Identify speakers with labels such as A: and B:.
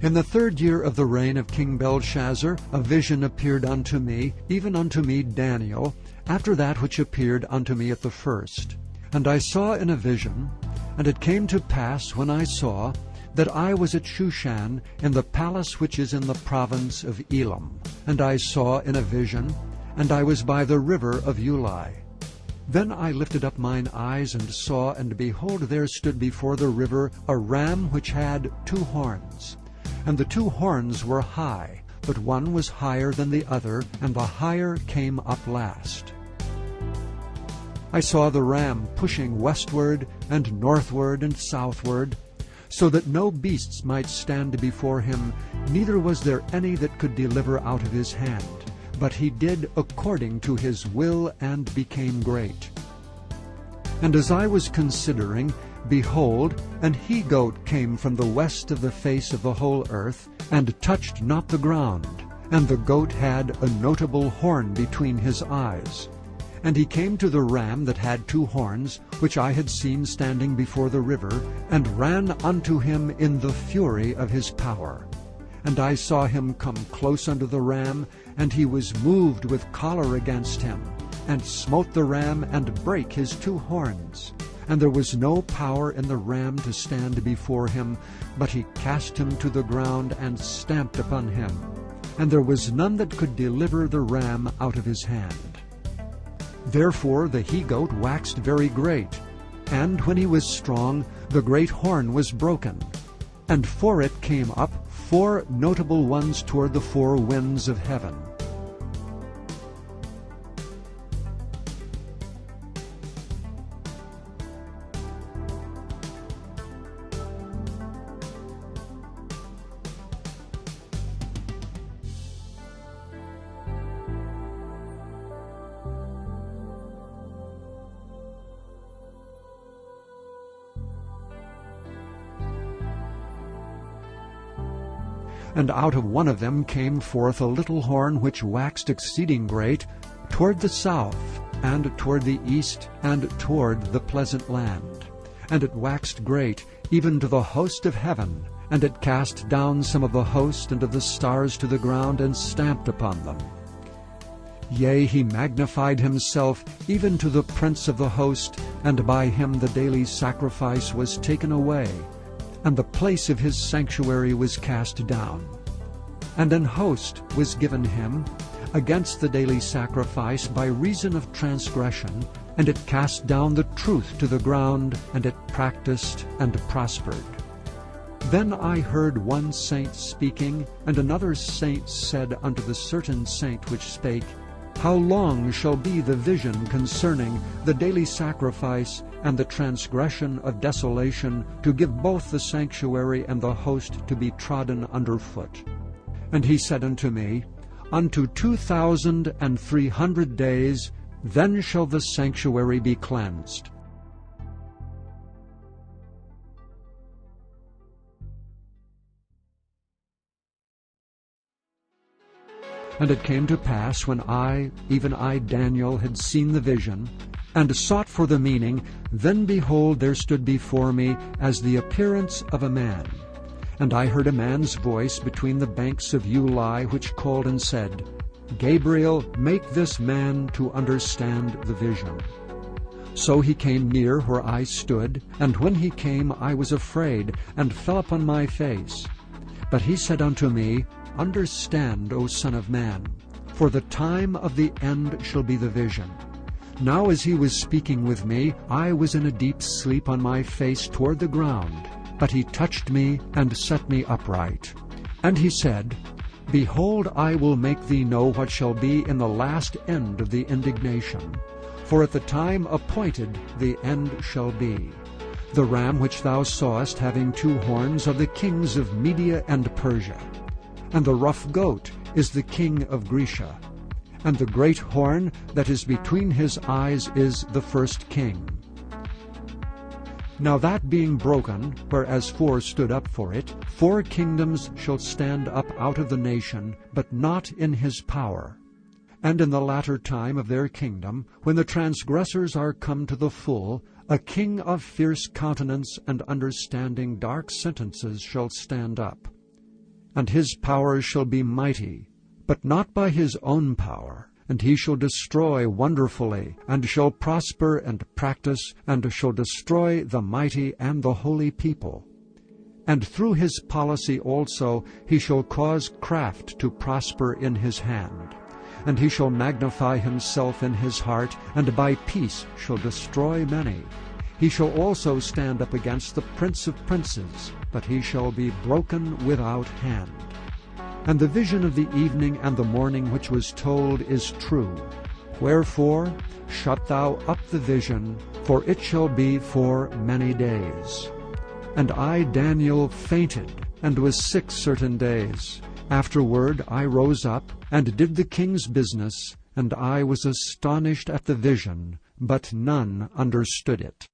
A: In the 3rd year of the reign of King Belshazzar, a vision appeared unto me, even unto me Daniel, after that which appeared unto me at the first. And I saw in a vision, and it came to pass when I saw, that I was at Shushan, in the palace which is in the province of Elam. And I saw in a vision, and I was by the river of Ulai. Then I lifted up mine eyes, and saw, and behold, there stood before the river a ram which had 2 horns. And the 2 horns were high, but one was higher than the other, and the higher came up last. I saw the ram pushing westward and northward and southward, so that no beasts might stand before him, neither was there any that could deliver out of his hand. But he did according to his will, and became great. And as I was considering, behold, an he-goat came from the west of the face of the whole earth, and touched not the ground. And the goat had a notable horn between his eyes. And he came to the ram that had 2 horns, which I had seen standing before the river, and ran unto him in the fury of his power. And I saw him come close unto the ram, and he was moved with choler against him, and smote the ram, and brake his 2 horns. And there was no power in the ram to stand before him, but he cast him to the ground, and stamped upon him. And there was none that could deliver the ram out of his hand. Therefore the he-goat waxed very great, and when he was strong, the great horn was broken. And for it came up 4 notable ones toward the 4 winds of heaven. And out of one of them came forth a little horn which waxed exceeding great, toward the south, and toward the east, and toward the pleasant land. And it waxed great, even to the host of heaven, and it cast down some of the host and of the stars to the ground, and stamped upon them. Yea, he magnified himself even to the prince of the host, and by him the daily sacrifice was taken away, and the place of his sanctuary was cast down. And an host was given him against the daily sacrifice by reason of transgression, and it cast down the truth to the ground, and it practiced and prospered. Then I heard one saint speaking, and another saint said unto the certain saint which spake, How long shall be the vision concerning the daily sacrifice and the transgression of desolation, to give both the sanctuary and the host to be trodden under foot? And he said unto me, Unto 2,300 days, then shall the sanctuary be cleansed. And it came to pass, when I, even I Daniel, had seen the vision, and sought for the meaning, then behold, there stood before me as the appearance of a man. And I heard a man's voice between the banks of Ulai, which called and said, Gabriel, make this man to understand the vision. So he came near where I stood, and when he came I was afraid, and fell upon my face. But he said unto me, Understand, O Son of Man, for the time of the end shall be the vision. Now as he was speaking with me, I was in a deep sleep on my face toward the ground. But he touched me and set me upright. And he said, Behold, I will make thee know what shall be in the last end of the indignation. For at the time appointed the end shall be. The ram which thou sawest having 2 horns are the kings of Media and Persia. And the rough goat is the king of Grecia. And the great horn that is between his eyes is the first king. Now that being broken, whereas 4 stood up for it, 4 kingdoms shall stand up out of the nation, but not in his power. And in the latter time of their kingdom, when the transgressors are come to the full, a king of fierce countenance and understanding dark sentences shall stand up. and his power shall be mighty, but not by his own power. And he shall destroy wonderfully, and shall prosper and practice, and shall destroy the mighty and the holy people. And through his policy also he shall cause craft to prosper in his hand. And he shall magnify himself in his heart, and by peace shall destroy many. He shall also stand up against the prince of princes, but he shall be broken without hand. And the vision of the evening and the morning which was told is true. Wherefore shut thou up the vision, for it shall be for many days. And I, Daniel, fainted, and was sick certain days. Afterward I rose up, and did the king's business, and I was astonished at the vision, but none understood it.